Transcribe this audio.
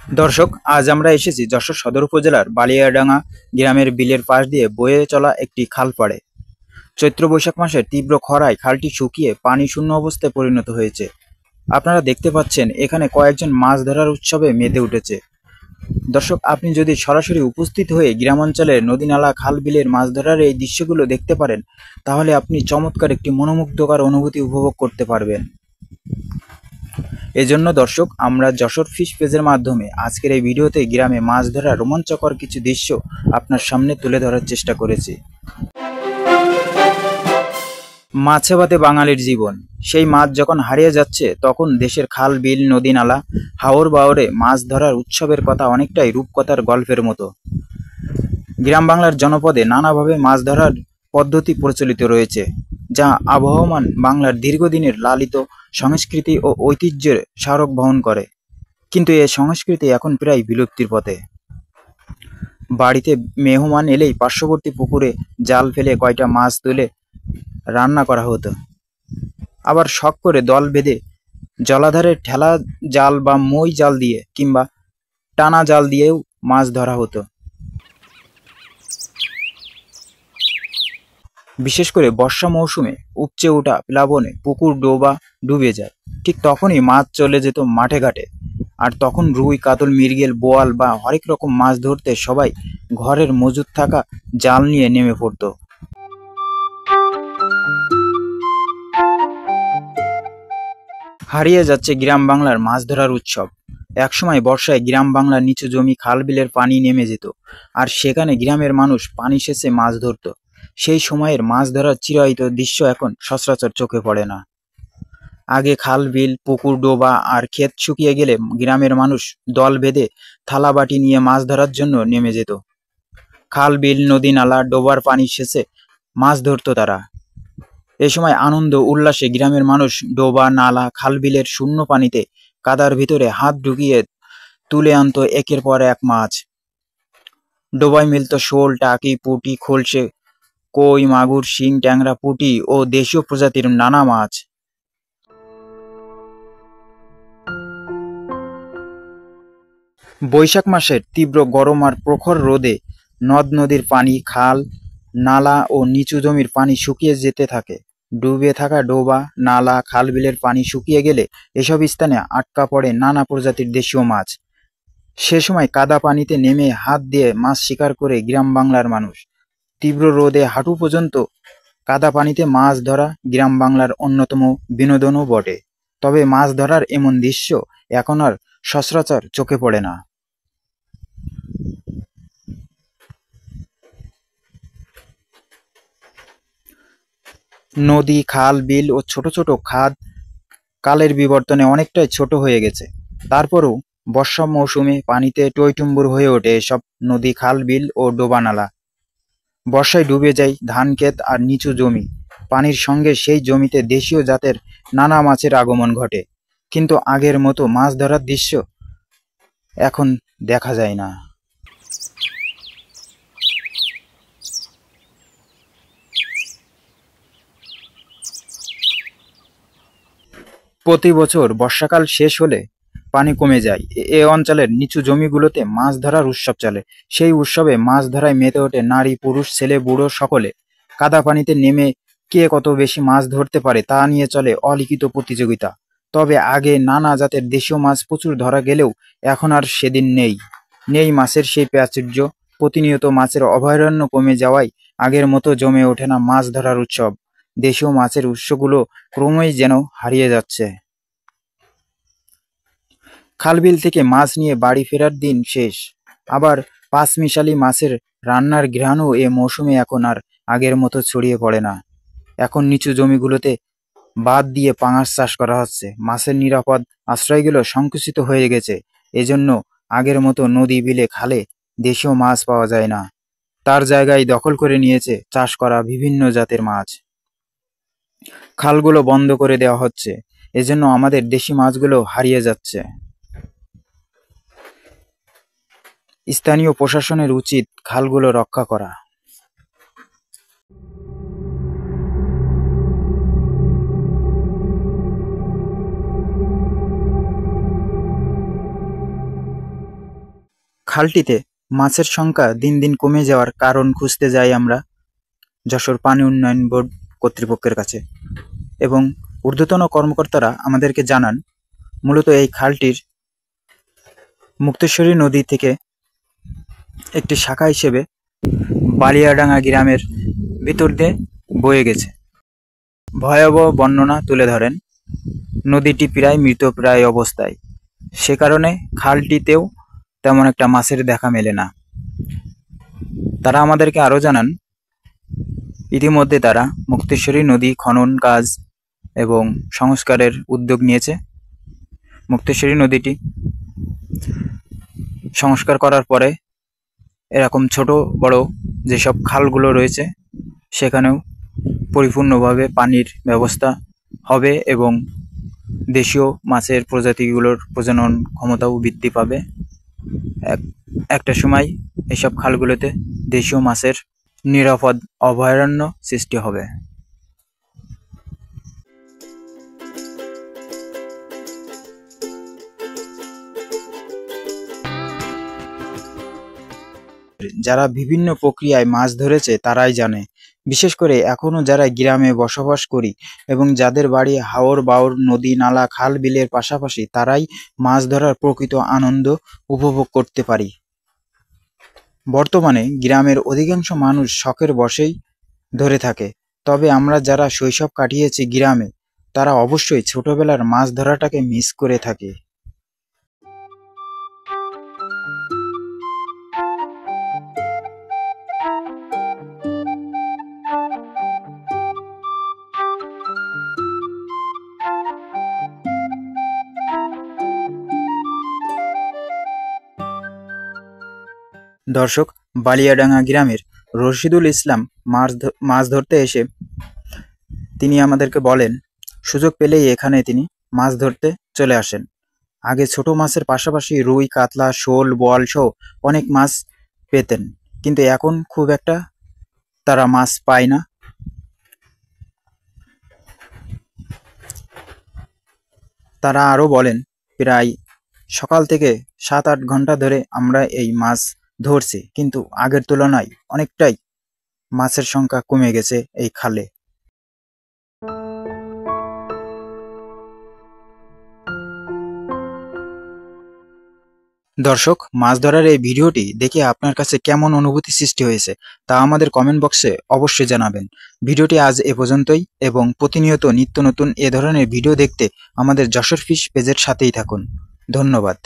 দর্শক, আজ আমরা এসেছি যশোর সদর উপজেলার বালিয়াডাঙ্গা গ্রামের বিলের পাশ দিয়ে বয়ে চলা একটি খাল পাড়ে। চৈত্র বৈশাখ মাসের তীব্র খরায় খালটি শুকিয়ে পানি শূন্য অবস্থায় পরিণত হয়েছে। আপনারা দেখতে পাচ্ছেন এখানে কয়েকজন মাছ ধরার উৎসবে মেতে উঠেছে। দর্শক, আপনি যদি সরাসরি উপস্থিত হয়ে গ্রামাঞ্চলের নদী নালা খাল বিলের মাছ ধরার এই দৃশ্যগুলো দেখতে পারেন, তাহলে আপনি চমৎকার একটি মনোমুগ্ধকর অনুভূতি উপভোগ করতে পারবেন। এজন্য দর্শক, আমরা যশোর ফিশ পেজের মাধ্যমে আজকের এই ভিডিওতে গ্রামে মাছ ধরার রোমাঞ্চকর কিছু দৃশ্য আপনার সামনে তুলে ধরার চেষ্টা করেছি। মাছে ভাতে বাঙালির জীবন। সেই মাছ যখন হারিয়ে যাচ্ছে, তখন দেশের খাল বিল নদী নালা হাওর বাওরে মাছ ধরার উৎসবের কথা অনেকটাই রূপকথার গল্পের মতো। গ্রাম বাংলার জনপদে নানাভাবে মাছ ধরার পদ্ধতি প্রচলিত রয়েছে, যা আবহমান বাংলার দীর্ঘদিনের লালিত সংস্কৃতি ও ঐতিহ্যের স্মারক বহন করে। কিন্তু এ সংস্কৃতি এখন প্রায় বিলুপ্তির পথে। বাড়িতে মেহমান এলেই পার্শ্ববর্তী পুকুরে জাল ফেলে কয়টা মাছ তুলে রান্না করা হতো। আবার শখ করে দল বেঁধে জলাধারে ঠেলা জাল বা মই জাল দিয়ে কিংবা টানা জাল দিয়েও মাছ ধরা হতো। বিশেষ করে বর্ষা মৌসুমে উপচে ওঠা প্লাবনে পুকুর ডোবা ডুবে যায়। ঠিক তখনই মাছ চলে যেত মাঠে ঘাটে। আর তখন রুই কাতল মৃগেল বোয়াল বা হরেক রকম মাছ ধরতে সবাই ঘরের মজুদ থাকা জাল নিয়ে নেমে পড়ত। হারিয়ে যাচ্ছে গ্রাম বাংলার মাছ ধরার উৎসব। একসময় বর্ষায় গ্রাম বাংলার নিচু জমি খাল বিলের পানি নেমে যেত, আর সেখানে গ্রামের মানুষ পানি সেচে মাছ ধরত। সেই সময়ের মাছ ধরার চিরায়ত দৃশ্য এখন সচরাচর চোখে পড়ে না। আগে খাল বিল পুকুর ডোবা আর ক্ষেত শুকিয়ে গেলে গ্রামের মানুষ দল বেঁধে থালা বাটি নিয়ে মাছ ধরার জন্য নেমে যেত। খাল বিল নদী নালা ডোবার পানি সেচে মাছ ধরত তারা। এ সময় আনন্দ উল্লাসে গ্রামের মানুষ ডোবা নালা খাল বিলের শূন্য পানিতে কাদার ভিতরে হাত ঢুকিয়ে তুলে আনত একের পর এক মাছ। ডোবায় মিলত শোল টাকি পুঁটি খোলসে কই মাগুর শিং ট্যাংরা পুঁটি ও দেশীয় প্রজাতির নানা মাছ। বৈশাখ মাসের তীব্র গরম আর প্রখর রোদে নদ নদীর পানি খাল নালা ও নিচু জমির পানি শুকিয়ে যেতে থাকে। ডুবে থাকা ডোবা নালা খাল বিলের পানি শুকিয়ে গেলে এসব স্থানে আটকা পড়ে নানা প্রজাতির দেশীয় মাছ। সে সময় কাদা পানিতে নেমে হাত দিয়ে মাছ শিকার করে গ্রাম বাংলার মানুষ। তীব্র রোদে হাঁটু পর্যন্ত কাদা পানিতে মাছ ধরা গ্রাম বাংলার অন্যতম বিনোদনও বটে। তবে মাছ ধরার এমন দৃশ্য এখন আর সচরাচর চোখে পড়ে না। নদী খাল বিল ও ছোট ছোট খাদ কালের বিবর্তনে অনেকটাই ছোট হয়ে গেছে। তারপরও বর্ষা মৌসুমে পানিতে টইটুম্বুর হয়ে ওঠে এসব নদী খাল বিল ও ডোবা নালা। বর্ষায় ডুবে যায় ধান ক্ষেত আর নিচু জমি। পানির সঙ্গে সেই জমিতে দেশীয় জাতের নানা মাছের আগমন ঘটে। কিন্তু আগের মতো মাছ ধরার দৃশ্য এখন দেখা যায় না। প্রতি বছর বর্ষাকাল শেষ হলে পানি কমে যায়। এ অঞ্চলের নিচু জমিগুলোতে মাছ ধরার উৎসব চলে। সেই উৎসবে মাছ ধরায় মেতে ওঠে নারী পুরুষ ছেলে বুড়ো সকলে। কাদা পানিতে নেমে কে কত বেশি মাছ ধরতে পারে তা নিয়ে চলে অলিখিত প্রতিযোগিতা। তবে আগে নানা জাতের দেশীয় মাছ প্রচুর ধরা গেলেও এখন আর সেদিন নেই মাছের সেই প্রাচুর্য। প্রতিনিয়ত মাছের অভয়ারণ্য কমে যাওয়ায় আগের মতো জমে ওঠে না মাছ ধরার উৎসব। দেশীয় মাছের উৎসগুলো ক্রমেই যেন হারিয়ে যাচ্ছে। খালবিল থেকে মাছ নিয়ে বাড়ি ফেরার দিন শেষ। আবার পাঁচমিশালি মাছের রান্নার ঘ্রাণও এ মৌসুমে এখন আর আগের মতো ছড়িয়ে পড়ে না। এখন নিচু জমিগুলোতে বাঁধ দিয়ে পাঙাশ চাষ করা হচ্ছে। মাছের নিরাপদ আশ্রয়গুলো সংকুচিত হয়ে গেছে। এজন্য আগের মতো নদী বিলে খালে দেশীয় মাছ পাওয়া যায় না। তার জায়গায় দখল করে নিয়েছে চাষ করা বিভিন্ন জাতের মাছ। খালগুলো বন্ধ করে দেওয়া হচ্ছে। এজন্য আমাদের দেশি মাছগুলো হারিয়ে যাচ্ছে। স্থানীয় প্রশাসনের উচিত খালগুলো রক্ষা করা। খালটিতে মাছের সংখ্যা দিন দিন কমে যাওয়ার কারণ খুঁজতে যাই আমরা যশোর পানি উন্নয়ন বোর্ড কর্তৃপক্ষের কাছে, এবং ঊর্ধ্বতন কর্মকর্তারা আমাদেরকে জানান মূলত এই খালটির মুক্তেশ্বরী নদী থেকে একটি শাখা হিসেবে বালিয়াডাঙ্গা গ্রামের ভিতর দিয়ে বয়ে গেছে। ভয়াবহ বর্ণনা তুলে ধরেন নদীটি প্রায় মৃতপ্রায় অবস্থায়, সে কারণে খালটিতেও তেমন একটা মাছের দেখা মেলে না। তারা আমাদেরকে আরও জানান ইতিমধ্যে তারা মুক্তেশ্বরী নদী খনন কাজ এবং সংস্কারের উদ্যোগ নিয়েছে। মুক্তেশ্বরী নদীটি সংস্কার করার পরে এরকম ছোট বড় যেসব খালগুলো রয়েছে সেখানেও পরিপূর্ণভাবে পানির ব্যবস্থা হবে এবং দেশীয় মাছের প্রজাতিগুলোর প্রজনন ক্ষমতাও বৃদ্ধি পাবে। একটা সময় এসব খালগুলোতে দেশীয় মাছের নিরাপদ অভয়ারণ্য সৃষ্টি হবে। যারা বিভিন্ন প্রক্রিয়ায় মাছ ধরেছে তারাই জানে, বিশেষ করে এখনো যারা গ্রামে বসবাস করি এবং যাদের বাড়ি হাওর বাওর নদী নালা খাল বিলের পাশাপাশি, তারাই মাছ ধরার প্রকৃত আনন্দ উপভোগ করতে পারি। বর্তমানে গ্রামের অধিকাংশ মানুষ শখের বশেই ধরে থাকে, তবে আমরা যারা শৈশব কাটিয়েছি গ্রামে তারা অবশ্যই ছোটবেলার মাছ ধরাটাকে মিস করে থাকি। দর্শক, বালিয়াডাঙ্গা গ্রামের রশিদুল ইসলাম মাছ ধরতে এসে তিনি আমাদেরকে বলেন সুযোগ পেলেই এখানে তিনি মাছ ধরতে চলে আসেন। আগে ছোট মাছের পাশাপাশি রুই কাতলা শোল বোয়াল সহ অনেক মাছ পেতেন, কিন্তু এখন খুব একটা তারা মাছ পায় না। তারা আরও বলেন প্রায় সকাল থেকে 7-8 ঘন্টা ধরে আমরা এই মাছ ধরছি, কিন্তু আগের তুলনায় অনেকটাই মাছের সংখ্যা কমে গেছে এই খালে। দর্শক, মাছ ধরার এই ভিডিওটি দেখে আপনার কাছে কেমন অনুভূতি সৃষ্টি হয়েছে তা আমাদের কমেন্ট বক্সে অবশ্যই জানাবেন। ভিডিওটি আজ এ পর্যন্তই, এবং প্রতিনিয়ত নিত্য নতুন এ ধরনের ভিডিও দেখতে আমাদের যশোর ফিশ পেজের সাথেই থাকুন। ধন্যবাদ।